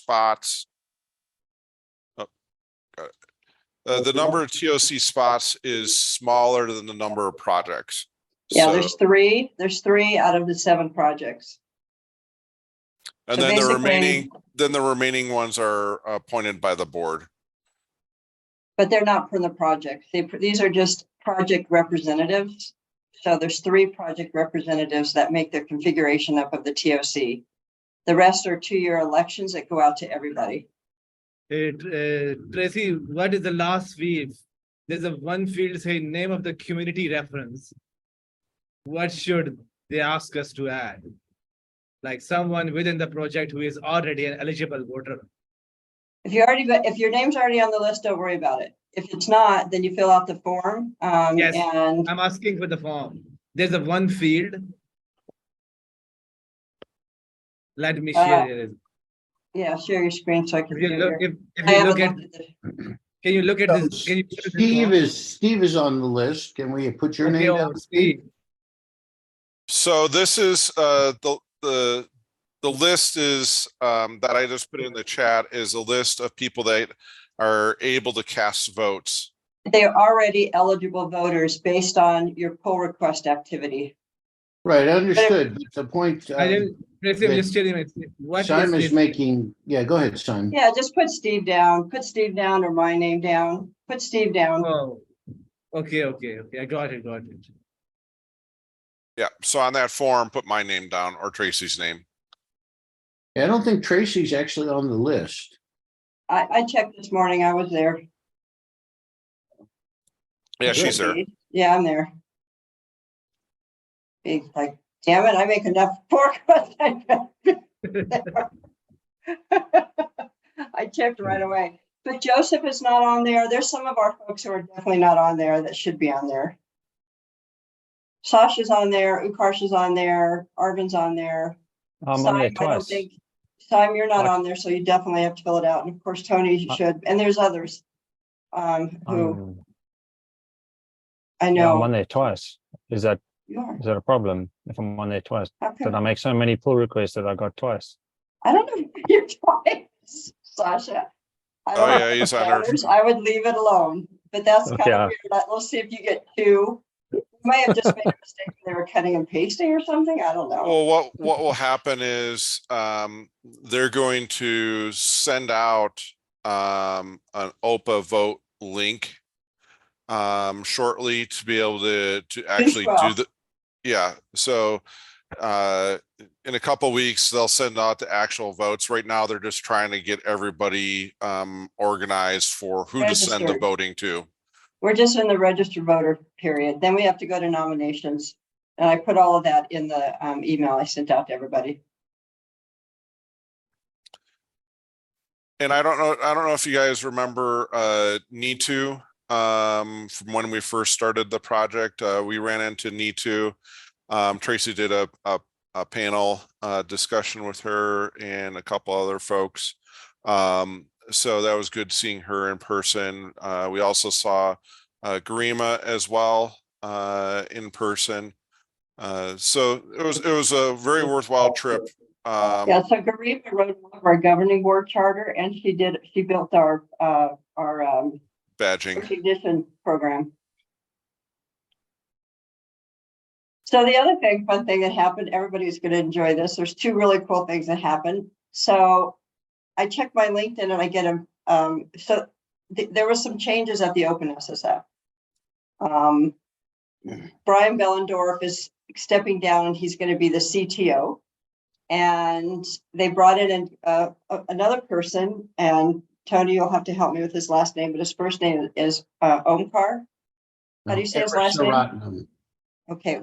spots. Oh, got it. The number of TOC spots is smaller than the number of projects. Yeah, So, there's three. There's 3 out of the 7 projects. and So then the basically- remaining ones are appointed by the board. But they're not from the project. These are just project representatives. So there's 3 project representatives that make the configuration up of the TOC. The rest are 2-year elections that go out to everybody. Tracy, what is the last field? There's a one field saying name of the community reference. What should they ask us to add? Like someone within the project who is already an eligible voter. If your name's already on the list, don't worry about it. If it's not, then you fill out the form. Yes, And I'm asking for the form. There's a one field. Let me share it. yeah, share your screen so I can. If you look, if I you haven't look at, looked at this. can you look at this? Can you look at this form? Steve is on the list. Can we put your Okay, name oh, down? Steve. So this is the list is that I just put in the chat is a list of people that are able to cast votes. They are already eligible voters based on your pull request activity. Right, understood. But the point I didn't, Tracy, I'm that just telling you, what Simon is is this? making, yeah, go ahead, Simon. Yeah, just put Steve down. Put Steve down or my name down. Put Steve down. Oh, okay. I got it. Yeah. So on that form, put my name down or Tracy's name. I don't think Tracy's actually on the list. I checked this morning. I was there. Yeah, she's there. Yeah, I'm there. He's like, damn it, I make enough pork. I checked right away. But Joseph is not on there. There's some of our folks who are definitely not on there that should be on there. Sasha's on there, Ukarsh is on there, Arvin's on there. I'm Simon, on there I don't twice. think, Simon, you're not What? on there, so you definitely have to fill it out. And of course, Tony, you should. And there's others who I Yeah, I'm know. on there twice. Is that You are. a problem if I'm on there twice? How come? Did I make so many pull requests that I got twice? I don't know if you're twice, Sasha. I Oh, don't know yeah, if he's it on there. matters. I would leave it alone, but that's kind Okay, of weird. Let's see if you get 2. You may have just made a mistake when they were cutting and pasting or something. I don't know. Well, what will happen is they're going to send out an OPA vote link shortly to be able to actually do the so in a couple weeks they'll send out the actual votes. Right now they're just trying to get everybody organized for who to send the Registered. voting to. We're just in the registered voter period. Then we have to go to nominations. And I put all of that in the email I sent out to everybody. And I don't know if you guys remember Need to from when we first started the project. We ran into Need to. Tracy did a panel discussion with her and a couple other folks. So that was good seeing her in person. We also saw Garima as well in person. So it was a very worthwhile trip. Yeah, so Garima wrote our governing board charter, and she built our Badging. recognition program. So the other fun thing that happened, everybody's going to enjoy this. There's 2 really cool things that happened. So I checked my LinkedIn and I get them. There were some changes at the Open SSF. Brian Bellendorf is stepping down and he's going to be the CTO. And they brought in another person, and Tony, you'll have to help me with his last name, but his first name is Omkar. How do you say his last name? Okay,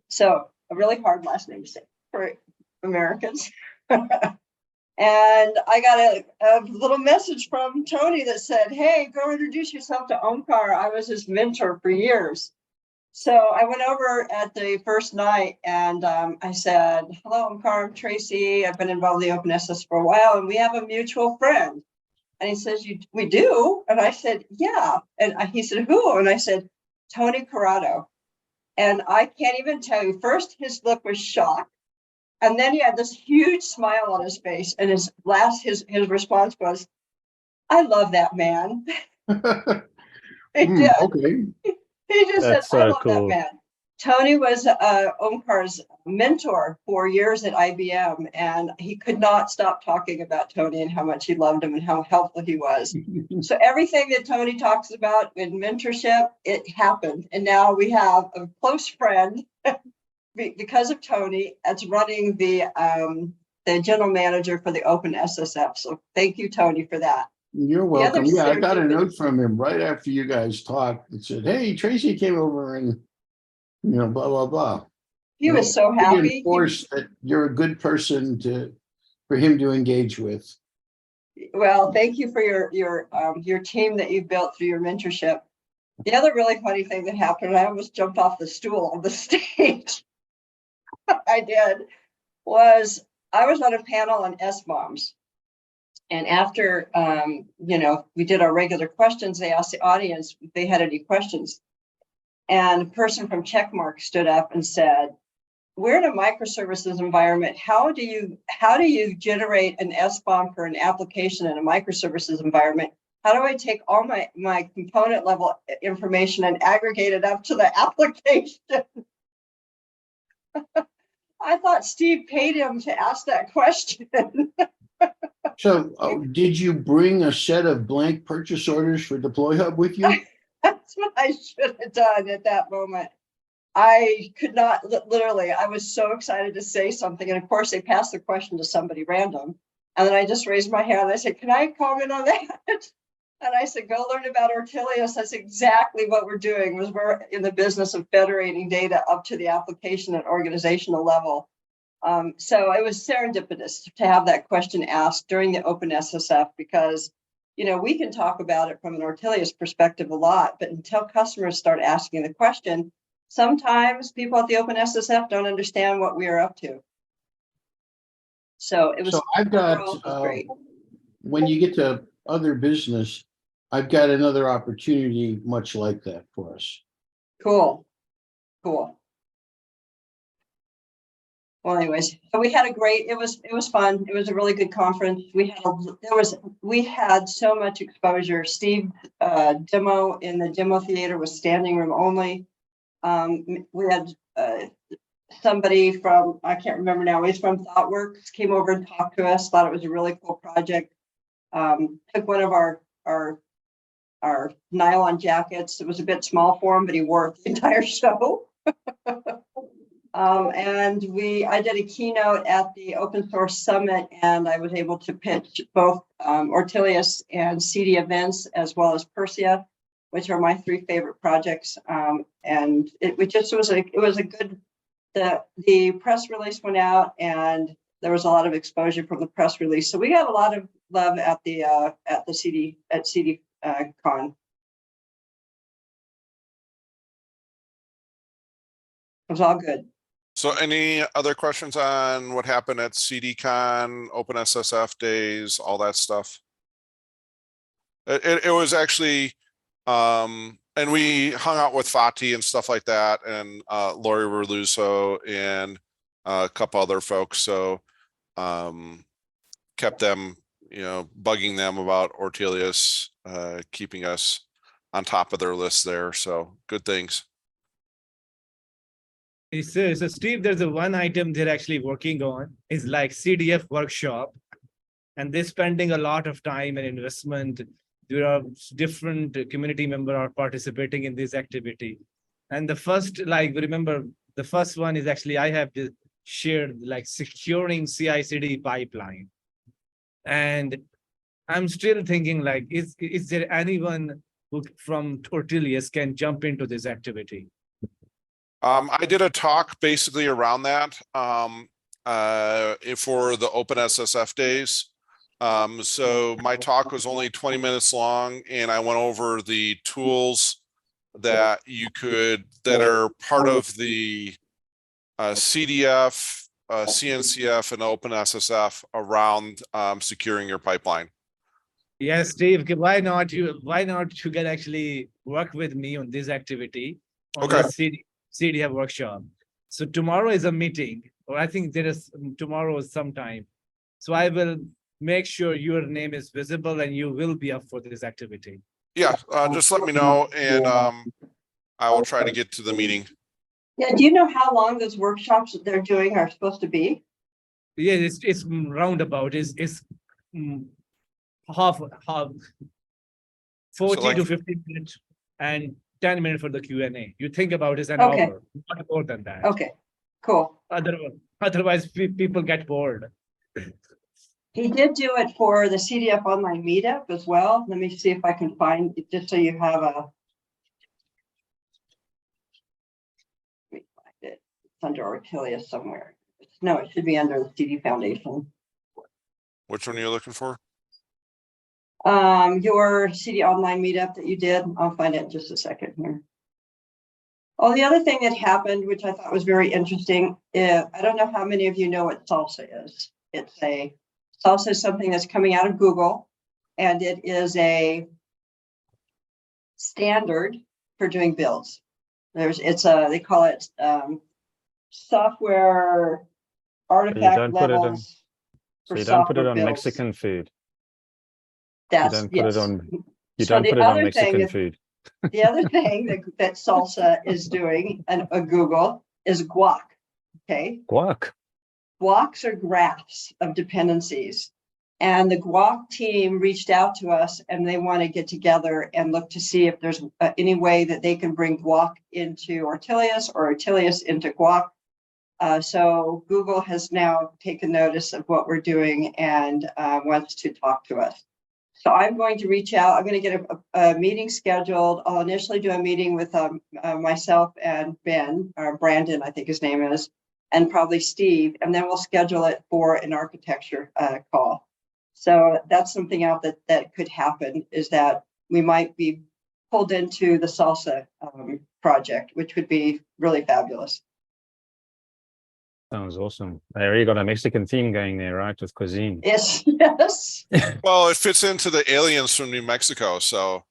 so a really hard last name to say for Americans. And I got a little message from Tony that said, hey, go introduce yourself to Omkar. I was his mentor for years. So I went over at the first night and I said, hello, Omkar, I'm Tracy. I've been involved in the Open SS for a while and we have a mutual friend. And he says, we do? And I said, yeah. And he said, who? And I said, Tony Corrado. And I can't even tell you, first his look was shocked. And then he had this huge smile on his face, and his response was, "I love that man." He did. Okay. He just said, That's "I so love that cool. man." Tony was Omkar's mentor for years at IBM, and he could not stop talking about Tony and how much he loved him and how helpful he was. So everything that Tony talks about in mentorship, it happened. And now we have a close friend because of Tony that's running the general manager for the Open SSF. So thank you, Tony, for that. You're The other welcome. Yeah, I got a serendipity- note from him right after you guys talked that said, "Hey, Tracy came over and, blah, blah, blah." He was so happy. Reinforce that you're a good person for him to engage with. Well, thank you for your team that you've built through your mentorship. The other really funny thing that happened, I almost jumped off the stool on the stage. I did, was I was on a panel on S-bombs. And after, we did our regular questions, they asked the audience if they had any questions. And a person from Checkmark stood up and said, "We're in a microservices environment. How do you generate an S-bomb for an application in a microservices environment? How do I take all my component level information and aggregate it up to the application?" I thought Steve paid him to ask that question. So did you bring a set of blank purchase orders for Deploy Hub with you? That's what I should have done at that moment. I could not, literally, I was so excited to say something. And of course, they passed the question to somebody random. And then I just raised my hand. I said, "Can I comment on that?" And I said, "Go learn about Ortelius. That's exactly what we're doing. We're in the business of federating data up to the application and organizational level." So it was serendipitous to have that question asked during the Open SSF because, we can talk about it from an Ortelius perspective a lot, but until customers start asking the question, sometimes people at the Open SSF don't understand what we are up to. So it was, So I've got, overall, it was great. when you get to other business, I've got another opportunity much like that for us. Cool. Well, anyways, so we had it was fun. It was a really good conference. We had so much exposure. Steve demo in the demo theater was standing room only. We had somebody from, I can't remember now, he's from ThoughtWorks, came over and talked to us, thought it was a really cool project. Took one of our nylon jackets. It was a bit small for him, but he wore it the entire show. And I did a keynote at the Open Source Summit, and I was able to pitch both Ortelius and CD events, as well as Persia, which are my three favorite projects. And it was a good, the press release went out, and there was a lot of exposure from the press release. So we got a lot of love at CD Con. It was all good. So any other questions on what happened at CDCon, OpenSSF days, all that stuff? It was actually, and we hung out with Fatih and stuff like that, and Lori Verluso and a couple other folks. So kept them, bugging them about Ortelius, keeping us on top of their list there. So good things. So Steve, there's a one item they're actually working on is like CDF workshop, and they're spending a lot of time and investment. There are different community members are participating in this activity. And the first, remember, the first one is actually I have shared securing CI/CD pipeline. And I'm still thinking is there anyone who from Ortelius can jump into this activity? I did a talk basically around that for the Open SSF days. So my talk was only 20 minutes long, and I went over the tools that that are part of the CDF, CNCF, and Open SSF around securing your pipeline. Yes, Steve, why not you can actually work with me on this activity on Okay. the CDF workshop. So tomorrow is a meeting or I think there is tomorrow sometime. So I will make sure your name is visible and you will be up for this activity. Yeah, just let me know and I will try to get to the meeting. Yeah, do you know how long those workshops that they're doing are supposed to be? Yeah, it's roundabout. It's mm, half 40 like- to 50 minutes and 10 minutes for the Q&A. You think about it's an Okay. hour, not more than that. Okay, cool. Otherwise, people get bored. He did do it for the CDF online meetup as well. Let me see if I can find it, just so you have a. Let me find it. It's under Ortelius somewhere. No, it should be under the CD Foundation. Which one are you looking for? Your CD online meetup that you did. I'll find it in just a second here. Oh, the other thing that happened, which I thought was very interesting, I don't know how many of you know what salsa is. Salsa is something that's coming out of Google, and it is a standard for doing builds. They call it software artifact don't put it in- levels. So for you don't put it software on builds. Mexican food. That's, don't put yes. it on- You So don't the put it on other thing Mexican is- food. The other thing that salsa is doing, and Google, is guac. Okay. Guac. Guacs are graphs of dependencies. And the guac team reached out to us and they want to get together and look to see if there's any way that they can bring guac into Ortelius or Ortelius into guac. So Google has now taken notice of what we're doing and wants to talk to us. So I'm going to reach out. I'm going to get a meeting scheduled. I'll initially do a meeting with myself and Ben, or Brandon, I think his name is, and probably Steve, and then we'll schedule it for an architecture call. So that's something else that could happen, is that we might be pulled into the salsa project, which would be really fabulous. Sounds awesome. They already got a Mexican theme going there, right? With cuisine. Yes, yes. Well, it fits into the aliens from New Mexico, so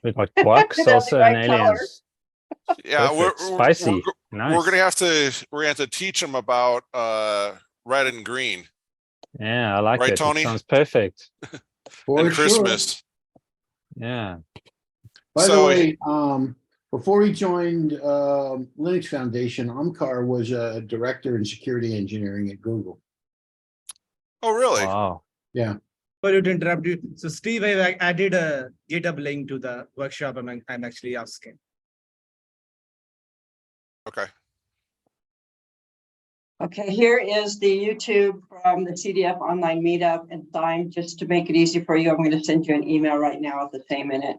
With like guac, That's the salsa, right and color. aliens. yeah, Perfect. Spicy. Nice. we're gonna have to teach them about red and green Yeah, I like Right, it. Tony? It sounds perfect. For and sure. Christmas. Yeah. By the So- way, before he joined Linux Foundation, Umkar was a director in security engineering at Google. Oh, really? Wow. Sorry to interrupt you. So Steve, I added a GitHub link to the workshop I'm actually asking. Okay. Okay, here is the YouTube from the CDF online meetup, and time, just to make it easy for you, I'm going to send you an email right now with the same in it.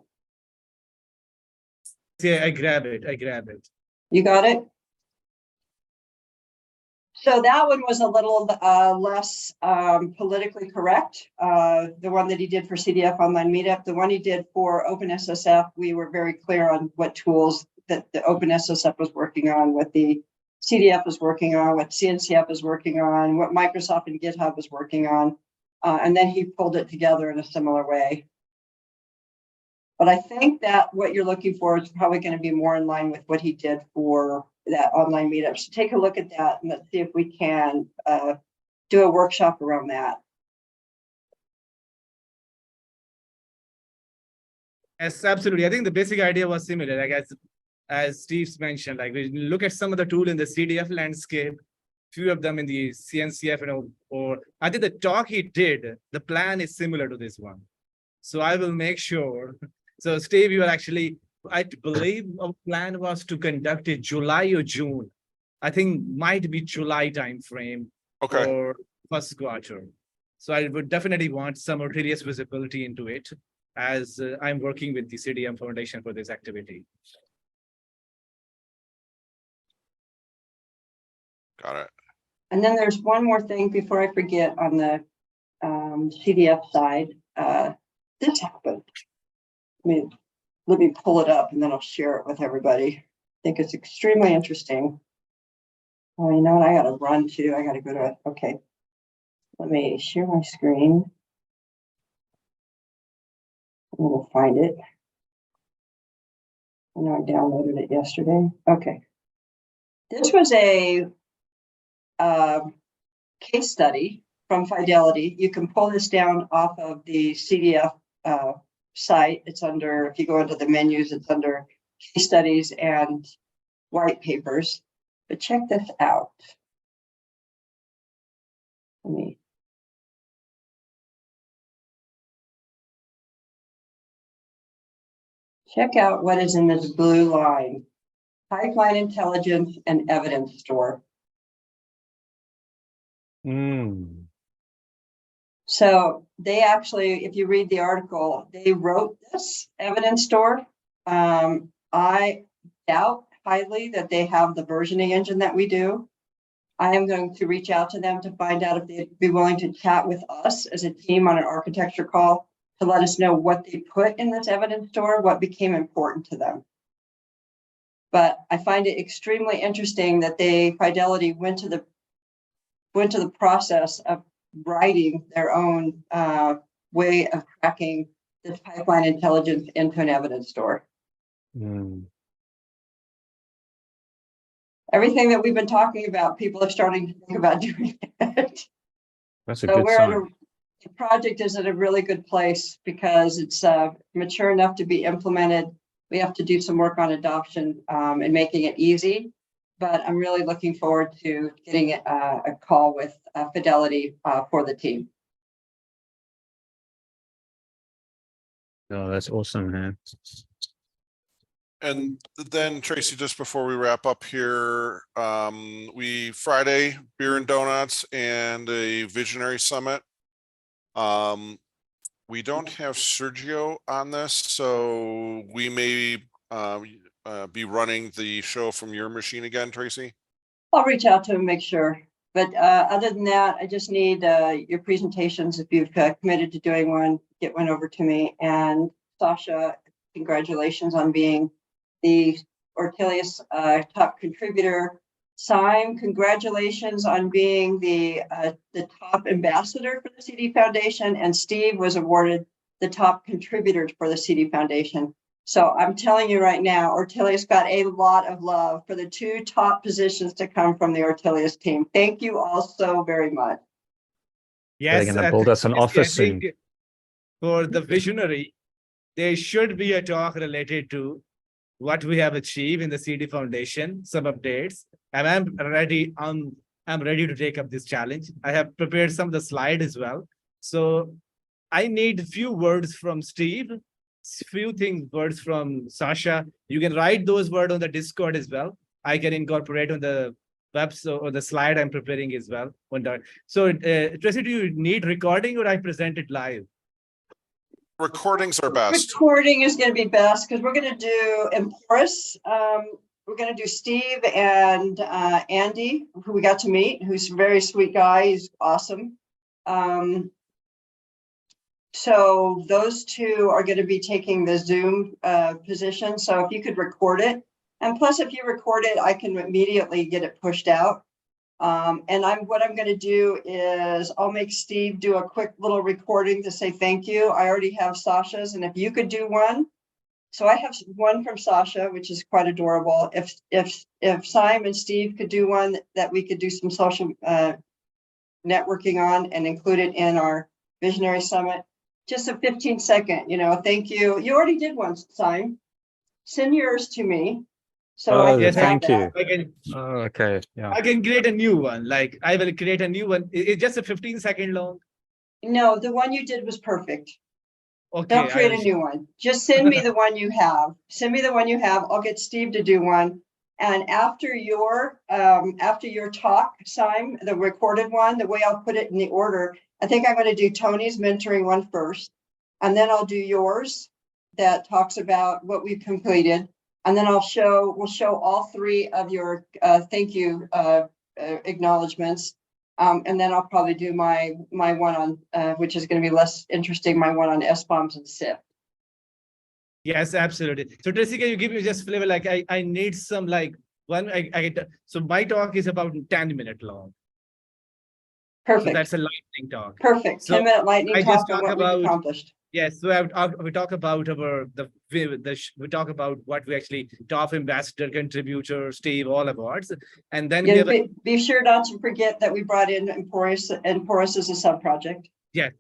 Yeah, I grab it. You got it? So that one was a little less politically correct. The one that he did for CDF online meetup, the one he did for OpenSSF, we were very clear on what tools that the OpenSSF was working on, what the CDF was working on, what CNCF is working on, what Microsoft and GitHub is working on. And then he pulled it together in a similar way. But I think that what you're looking for is probably going to be more in line with what he did for that online meetup. So take a look at that and let's see if we can do a workshop around that. Yes, absolutely. I think the basic idea was similar. Like as Steve's mentioned, like we look at some of the tool in the CDF landscape, few of them in the CNCF, or I think the talk he did, the plan is similar to this one. So I will make sure. So Steve, you are actually, I believe our plan was to conduct it July or June. I think might be July timeframe Okay. or first quarter. So I would definitely want some Ortelius visibility into it, as I'm working with the CDM Foundation for this activity. Got it. And then there's one more thing before I forget on the CDF side. This happened. Let me pull it up and then I'll share it with everybody. I think it's extremely interesting. Oh, you know what? I got to run too. I got to go to it. Okay. Let me share my screen. I'm going to find it. I know I downloaded it yesterday. Okay. This was a case study from Fidelity. You can pull this down off of the CDF site. It's under, if you go into the menus, it's under case studies and white papers. But check this out. Let me. Check out what is in this blue line. Pipeline intelligence and evidence store. Mm. So they actually, if you read the article, they wrote this evidence store. I doubt highly that they have the versioning engine that we do. I am going to reach out to them to find out if they'd be willing to chat with us as a team on an architecture call to let us know what they put in this evidence store, what became important to them. But I find it extremely interesting that Fidelity went to the process of writing their own way of tracking this pipeline intelligence into an evidence store. Mm. Everything that we've been talking about, people are starting to think about doing it. That's a So good we're at sign. the project is at a really good place because it's mature enough to be implemented. We have to do some work on adoption and making it easy. But I'm really looking forward to getting a call with Fidelity for the team. Oh, that's awesome, man. And then Tracy, just before we wrap up here, Friday, beer and donuts and a visionary summit. We don't have Sergio on this, so we may be running the show from your machine again, Tracy. I'll reach out to him, make sure. But other than that, I just need your presentations. If you've committed to doing one, get one over to me. And Sasha, congratulations on being the Ortelius top contributor. Sime, congratulations on being the top ambassador for the CD Foundation. And Steve was awarded the top contributor for the CD Foundation. So I'm telling you right now, Ortelius got a lot of love for the two top positions to come from the Ortelius team. Thank you all so very much. Yes, They're going to build us an Tracy, office I think soon. for the visionary, there should be a talk related to what we have achieved in the CD Foundation, some updates. And I'm ready to take up this challenge. I have prepared some of the slide as well. So I need a few words from Steve, words from Sasha. You can write those words on the Discord as well. I can incorporate on the website or the slide I'm preparing as well. So Tracy, do you need recording or I present it live? Recordings are best. Recording is going to be best because we're going to do Emporis. We're going to do Steve and Andy, who we got to meet, who's a very sweet guy. He's awesome. So those two are going to be taking the Zoom position. So if you could record it, and plus if you record it, I can immediately get it pushed out. And what I'm going to do is I'll make Steve do a quick little recording to say thank you. I already have Sasha's, and if you could do one. So I have one from Sasha, which is quite adorable. If Simon and Steve could do one that we could do some social networking on and include it in our Visionary Summit. Just a 15-second, thank you. You already did one, Simon. Send yours to me. So I can thank you. I can, Okay, yeah. I can create a new one. Like I will create a new one. It's just a 15-second long. No, the one you did was perfect. Okay. Don't create a new one. Just send me the one you have. Send me the one you have. I'll get Steve to do one. And after your talk, Simon, the recorded one, the way I'll put it in the order, I think I'm going to do Tony's mentoring one first, and then I'll do yours that talks about what we've completed. And then we'll show all three of your thank you acknowledgements. And then I'll probably do my one on, which is going to be less interesting, my one on SBOMs and SIP. Yes, absolutely. So Tracy, can you give me just flavor? Like I need some like one. So my talk is about 10-minute long. Perfect. So that's a lightning talk. Perfect. So 10-minute lightning I talk just on talk what we've about accomplished. Yes, so we talk about we talk about what we actually top ambassador, contributor, Steve, all awards, and then we Yeah, have be sure not to forget that we brought in Emporus as a sub-project. yes.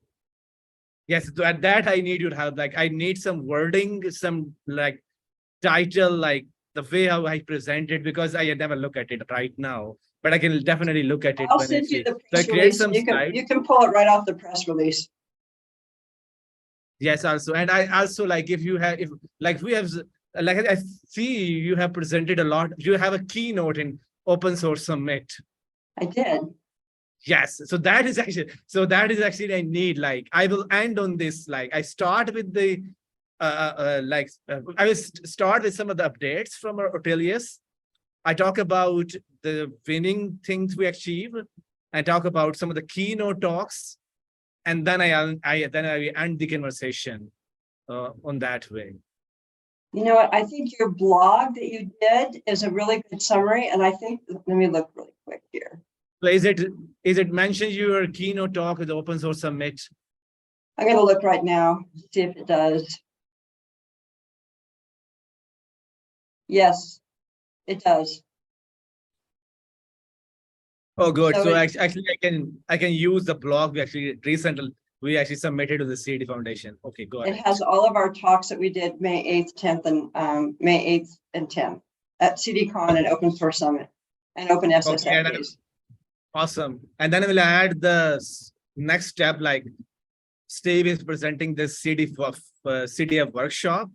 So at that I need your help. Like I need some wording, some like title, like the way how I present it, because I never look at it right now, but I can definitely look at it I'll when send you actually. the So I press create release. some slide. You can pull it right off the press release. Yes, also, and I also like if you have if like we have like I see you have presented a lot. You have a keynote in Open Source Summit. I did. Yes, so that is actually I need, like I will end on this. Like I start with the I will start with some of the updates from our Ortelius. I talk about the winning things we achieve, and talk about some of the keynote talks, and then I end the conversation on that way. You know what? I think your blog that you did is a really good summary. And I think, let me look really quick here. So is it mentioned your keynote talk with the Open Source Summit? I'm going to look right now, see if it does. Yes, it does. Oh, good. So So it- actually, I can use the blog we actually submitted to the CD Foundation. Okay, go It ahead. has all of our talks that we did May 8th, 10th, and May 8th and 10th at CDCon and Open Source Summit and Open Okay, SSF days. awesome. And then I will add the next step, like Steve is presenting the CDF workshop.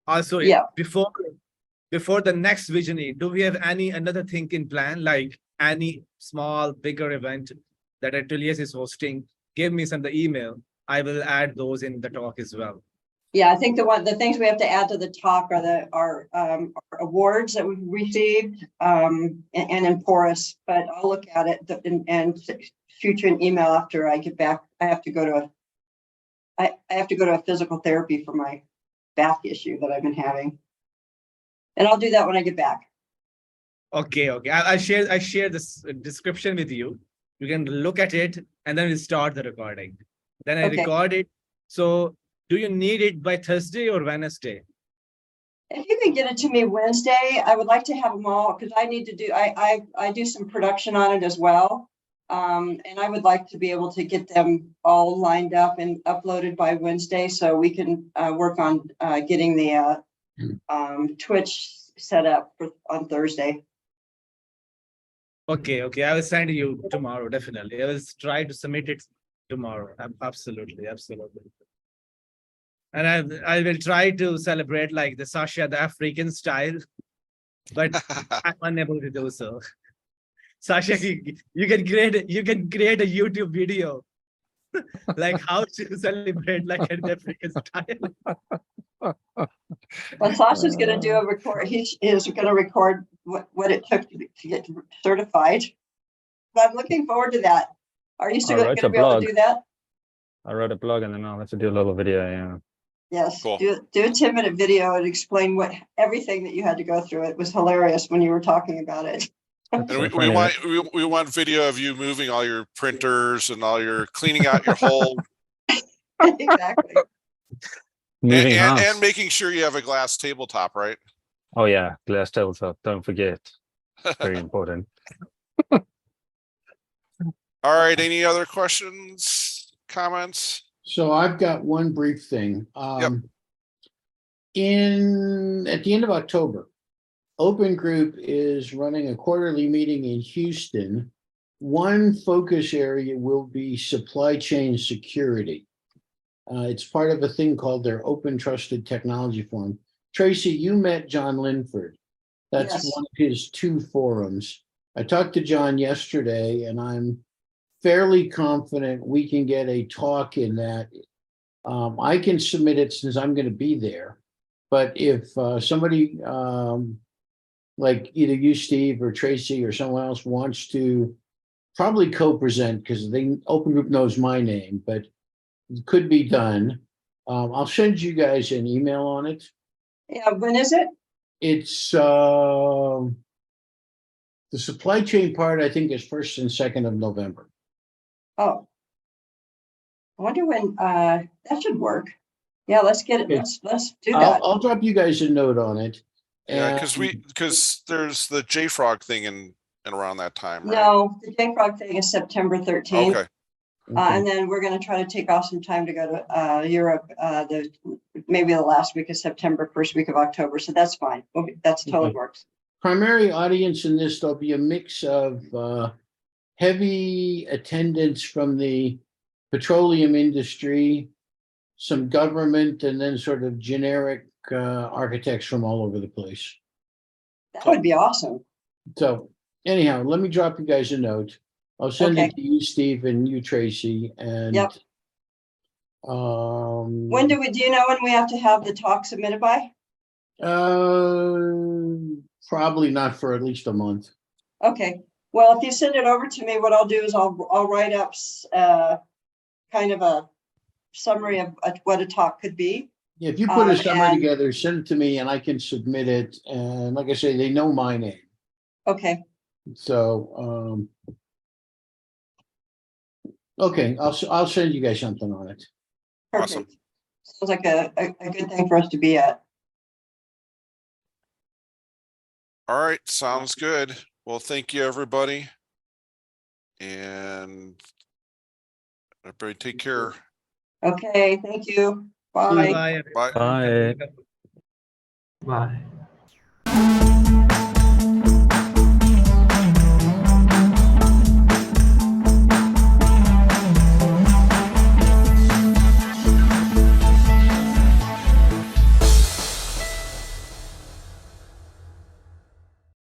Also, Yeah. before the next vision, do we have another thing in plan, like any small, bigger event that Ortelius is hosting? Give me some the email. I will add those in the talk as well. Yeah, I think the things we have to add to the talk are our awards that we've received and in Porus, but I'll look at it and shoot you an email after I get back. I have to go to a physical therapy for my back issue that I've been having. And I'll do that when I get back. Okay. I share this description with you. You can look at it and then we'll start the recording. Then I Okay. record it. So do you need it by Thursday or Wednesday? If you could get it to me Wednesday, I would like to have them all because I need to do, I do some production on it as well. And I would like to be able to get them all lined up and uploaded by Wednesday so we can work on getting the Twitch set up on Thursday. Okay. I will send you tomorrow, definitely. I will try to submit it tomorrow. Absolutely. And I will try to celebrate like the Sasha, the African style, but I'm unable to do so. Sasha, you can create a YouTube video like how to celebrate like an African style. Well, Sasha's going to do a record. He is going to record what it took to get certified. But I'm looking forward to that. Are you still going to be able to do that? I wrote a blog and then I'll have to do a little video. Yeah. Yes. Cool. Do a 10-minute video and explain everything that you had to go through. It was hilarious when you were talking about it. And So we funny, we want video of you moving all your printers and all your cleaning out your whole Exactly. moving house. and making sure you have a glass tabletop, right? Oh yeah, glass tabletop. Don't forget. Very important. All right. Any other questions, comments? So I've got one brief thing. Yep. At the end of October, Open Group is running a quarterly meeting in Houston. One focus area will be supply chain security. It's part of a thing called their Open Trusted Technology Forum. Tracy, you met John Linford. That's Yes. one of his 2 forums. I talked to John yesterday, and I'm fairly confident we can get a talk in that. I can submit it since I'm going to be there. But if somebody like either you, Steve, or Tracy, or someone else wants to probably co-present, because Open Group knows my name, but it could be done. I'll send you guys an email on it. Yeah. When is it? It's the supply chain part, I think, is 1st and 2nd of November. Oh. I wonder when, that should work. Yeah, let's get it, Okay. let's do that. I'll drop you guys a note on it. Yeah, And because there's the JFrog thing in around that time, right? No, the JFrog thing is September 13th. Okay, And then we're gonna try to take off some time to go to Europe, maybe the last week of September, first week of October, so that's fine. That's totally Okay. works. primary audience in this, there'll be a mix of heavy attendance from the petroleum industry, some government, and then sort of generic architects from all over the place. That would be awesome. So anyhow, let me drop you guys a note. I'll send Okay. it to you, Steve, and you, Tracy, and Yep. When do you know when we have to have the talk submitted by? probably not for at least a month. Okay, well, if you send it over to me, what I'll do is I'll write up kind of a summary of what a talk could be. Yeah, if you put a summary and- together, send it to me and I can submit it. And like I say, they know my name. Okay, So, okay, I'll send you guys something on it. Awesome. perfect. Sounds like a good thing for us to be at. all right, sounds good. Well, thank you, everybody. And everybody take care. Okay, thank you. Bye. Bye. Bye. Bye. Bye.